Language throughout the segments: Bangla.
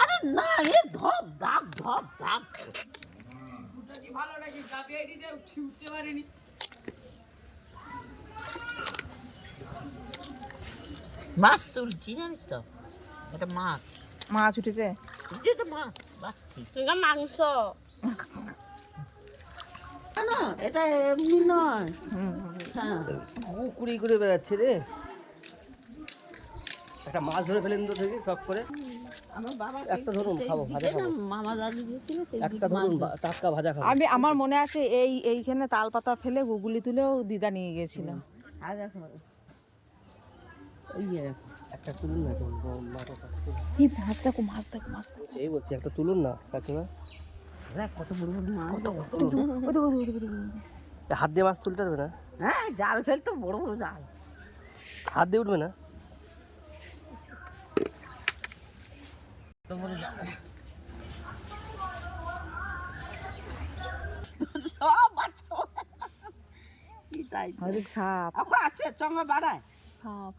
আরে না, এ ধপ ধাপ ধপ ধাপ। ভালো নাকি চাপিয়ে দিতে উঠতে পারিনি। মাছ তুলছি জানিস তো, এটা মাছ। মাছ উঠেছে, এটা তো মাছ বাচ্ছি। এটা মাংস না এটা এমনি নয়। হ্যাঁ কুড়ি করে বেড়াচ্ছে রে। একটা মাছ ধরে ফেলেন তো দেখি টক করে। আমার বাবা একটা ধরুন খাবো, ভাজা খাবো। মামা দাদু দিয়েছিল একটা ধরুন টাটকা ভাজা খাবো। আমার মনে আছে এইখানে তাল পাতা ফেলে গুগলি তুলেও দিদা নিয়ে গেছিল। ভাজা খাবো। ওই একটা তুলুন না, এই মাছ দেখো, মাছ দেখো, মাছ দেখো। এই বলছি একটা তুলুন না কাকিমা। কত বড় বড় মাছ। হাত দিয়ে মাছ তুলতে পারবে না? হ্যাঁ জাল ফেলতো, বড় বড় জাল। হাত দিয়ে উঠবে না? সব বাচ্চা তাই সাপ, এখন আছে চঙ্গা বাড়ায় সাপ।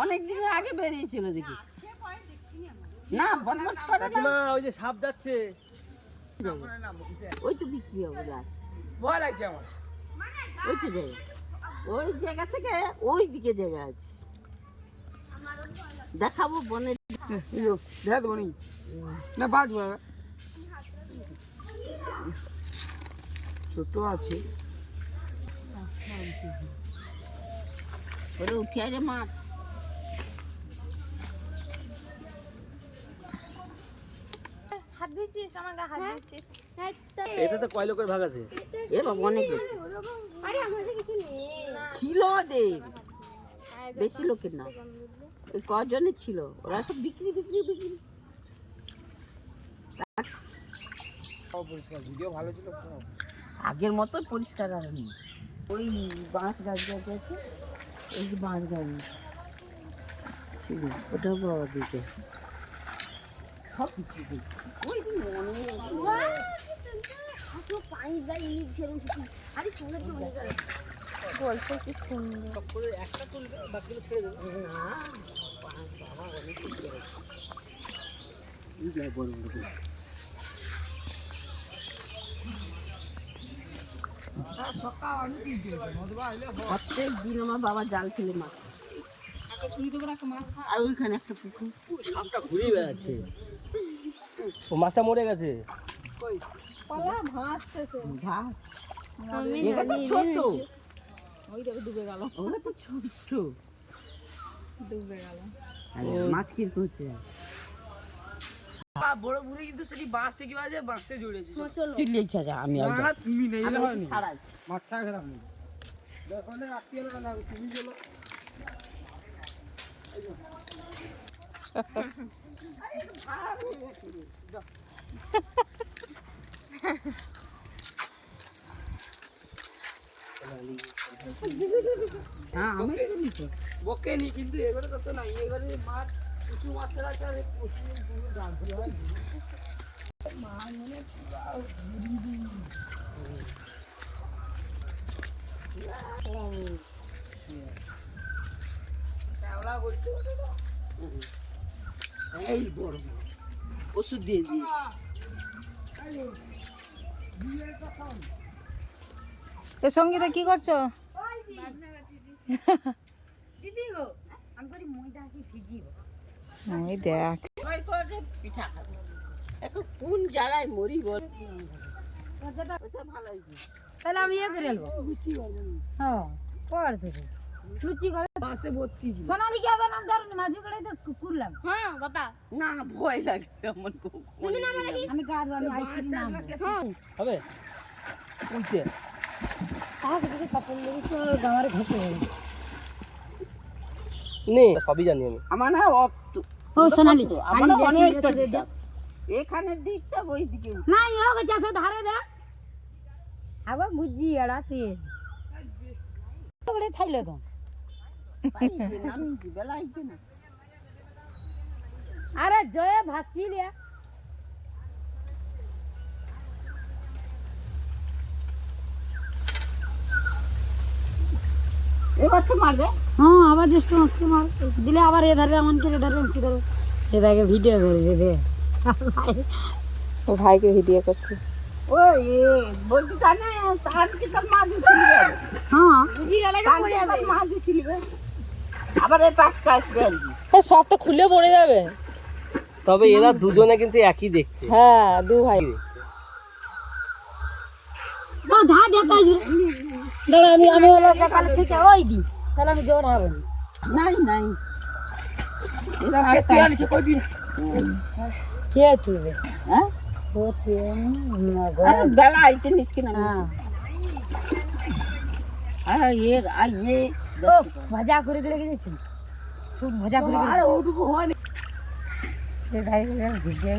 অনেক দিন আগে বেরিয়েছিল দেখি। না বনবচ করে না। কাকিমা ওই যে সাপ যাচ্ছে। ওই তো বিক্রি হবে গাছ। ভয় লাগছে আমার। ওই তো জায়গা, ওই জায়গা থেকে ওই দিকে জায়গা আছে, দেখাবো বনের। দেখা দেবো না, বাঁচবো না। ছোট আছে ওরে উঠে আরে মাছ। হাত ধুইছিস আমার গা হাত ধুইছিস এটা তো কয় লোকের ভাগ আছে? এ বাবা অনেক লোক আরে আমার কাছে কিছু নেই ছিল, ওদের বেশি লোকের না, ওই কজনের ছিল, ওরা সব বিক্রি বিক্রি বিক্রি। পরিষ্কার ভিডিও ভালো ছিল। আগের মতো পরিষ্কার আর নেই। ওই বাঁশ গাছ আছে, ওই যে বাঁশ গাছ ছিল, ওটাও বাবা দিকে সব কিছু দিকে। ওই দিন হাসো পানি বাই ইট ঝেড়ে উঠেছি আরে সুন্দর তো মনে করে গল্প কি সুন্দর সব করে একটা তুলবে, বাকিগুলো ছেড়ে দেবে। না বাবা অনেক কিছু করেছে। এই যে বড় বড় করে। প্রত্যেক দিন আমার বাবা জাল ফেলে মাছ, আর ওইখানে একটা পুকুর। সাপটা ঘুরে বেড়াচ্ছে। ও মাছটা মরে গেছে। ঘাস এটা তো ছোট, ওই দেখো ডুবে গেল, ওটা তো ছোট। ডুবে গেল। মাছ কি করছে? বড় বুড়ি কিন্তু সেটি বাঁশ থেকে বাজে, বাঁশে জড়িয়েছে। চলো চিল্লি ছাড়া আমি আর না তুমি নেই আমি হয়নি। ছাড়াই। মাথা খারাপ নেই। দেখো না রাত্রি হলো না, তুমি চলো। হ্যাঁ আমি বকেনি কিন্তু এবারে তত নাই। এবারে মাছ প্রচুর মাছ ছাড়া আছে, আর প্রচুর পুরো জাল ফেলা হয়। শ্যাওলা করছে ওটা না। এই বড় ওষুধ দিয়ে দিয়েছি। এ সঙ্গীতা কি করছো? দিদি গো আমি করি ময়দা কি ভিজিব ওই দেখ, সবাই করে পিঠা খাবে। এখন কোন জ্বালায় মরি বল। ওটা ভালো হয়েছে। তাহলে আমি ইয়ে করে নেবো হ্যাঁ পর থেকে লুচি করে বাসে ভর্তি ছিল। সোনালি কি হবে নাম ধরুন মাঝে করে তো করলাম হ্যাঁ বাবা না না ভয় লাগে আমার খুব। তুমি না মানে আমি গা ধোয়া আমি আইসি নাম হ্যাঁ হবে উঠছে। তাহলে যদি কাপড় লেগে তো গাওয়ার ঘটে নেই সবই জানি আমি। আমার না ও সোনালি আমার অনেক এখানের দিকটা ওই দিকে না ইয়ে গেছে আসো ধারে দে আবার বুঝি এড়াতে ওরে থাইলে তো আমি বেলা আইছে না। আরে জয়ে ভাসিলে এবার তো মারবে। हाँ आवाज जस्ट मस्ती मार दिले आवार ये धर मन के धर सीधे এটাকে ভিডিও করে রে ও ভাইকে ভিডিও করছে। ওই বলতে জানে তার কি তোর মা দিছিল হ্যাঁ বুঝি গেলাটা পড়ে যাবে মা দিছিল আবার এই পাশ আসবে সব তো খুলে পড়ে যাবে। তবে এরা দুজনে কিন্তু একই দেখতে। হ্যাঁ, দু ভাই। না ধা দেখা দাঁড়া আমি হলো সকালে থেকে ওই দি তাহলে আমি জোর হবে নাই নাই এরা কে আনছে কই দি কে তুইবে হ্যাঁ ও তুই আরে বেলা আইতে নিচকে না হ্যাঁ ये तो मजा করে করে গেছিস সব মজা করে আরে ওটুকু হয় না ये भाई ভিডিও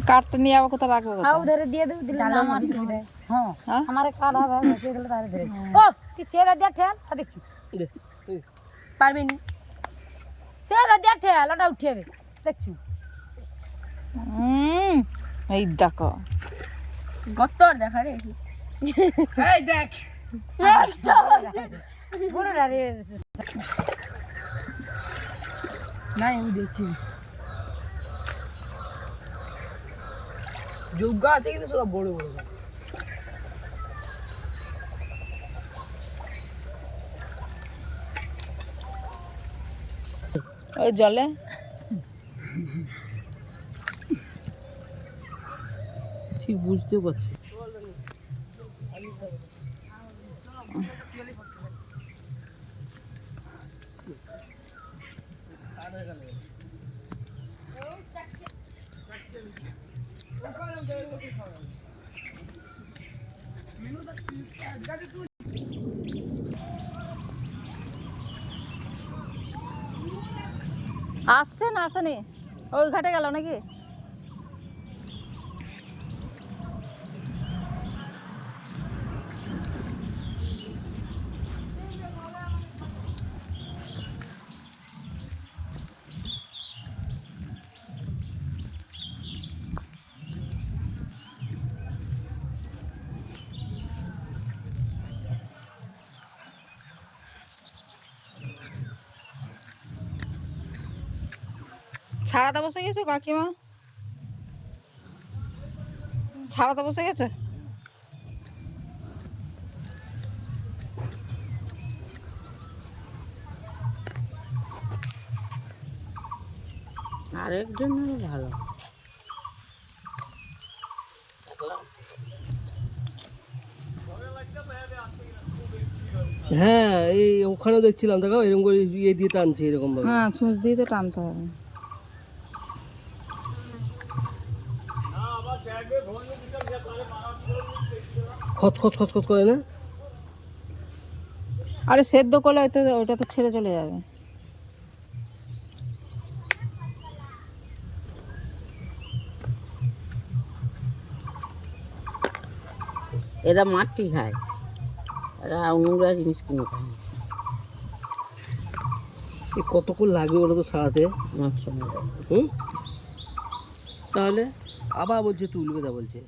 কাঠটা নিয়ে আবার কোথায় রাখবো? हाँ उधर दिए दो दिल हमारे सुविधा हाँ हमारे कार्ड है वैसे दिल तारे धरे ओ कि शेर दे ठेल आ देखी পারবে নি शेर दे ठेल ওটা উঠেবে দেখছি এই দেখো গত্তর দেখা রে এই দেখ বড় রে না আমি দেখছি যোগ্য আছে কিন্তু সব বড় বড় ওই জলে ঠিক বুঝতে পারছি। আসছে না আসেনি? ওই ঘাটে গেল নাকি? ছাড়াতে বসে গেছো কাকিমা? ছাড়াতে বসে গেছে? আরেকজন ভালো হ্যাঁ এই ওখানেও দেখছিলাম দেখো এরকম করে ইয়ে দিয়ে টানছে এরকম ভাবে। হ্যাঁ, ছুঁচ দিয়ে তো টানতে হবে। খত খত খত খত করে না? আরে সেদ্ধ করলে হয়তো ওটা তো ছেড়ে চলে যাবে। এরা মাটি খায়, এরা নোংরা জিনিস কিনে খায়। কতক্ষণ লাগবে ওটা তো ছাড়াতে? মাছ সময় হুম তাহলে আবার বলছে তুলবে, তা বলছে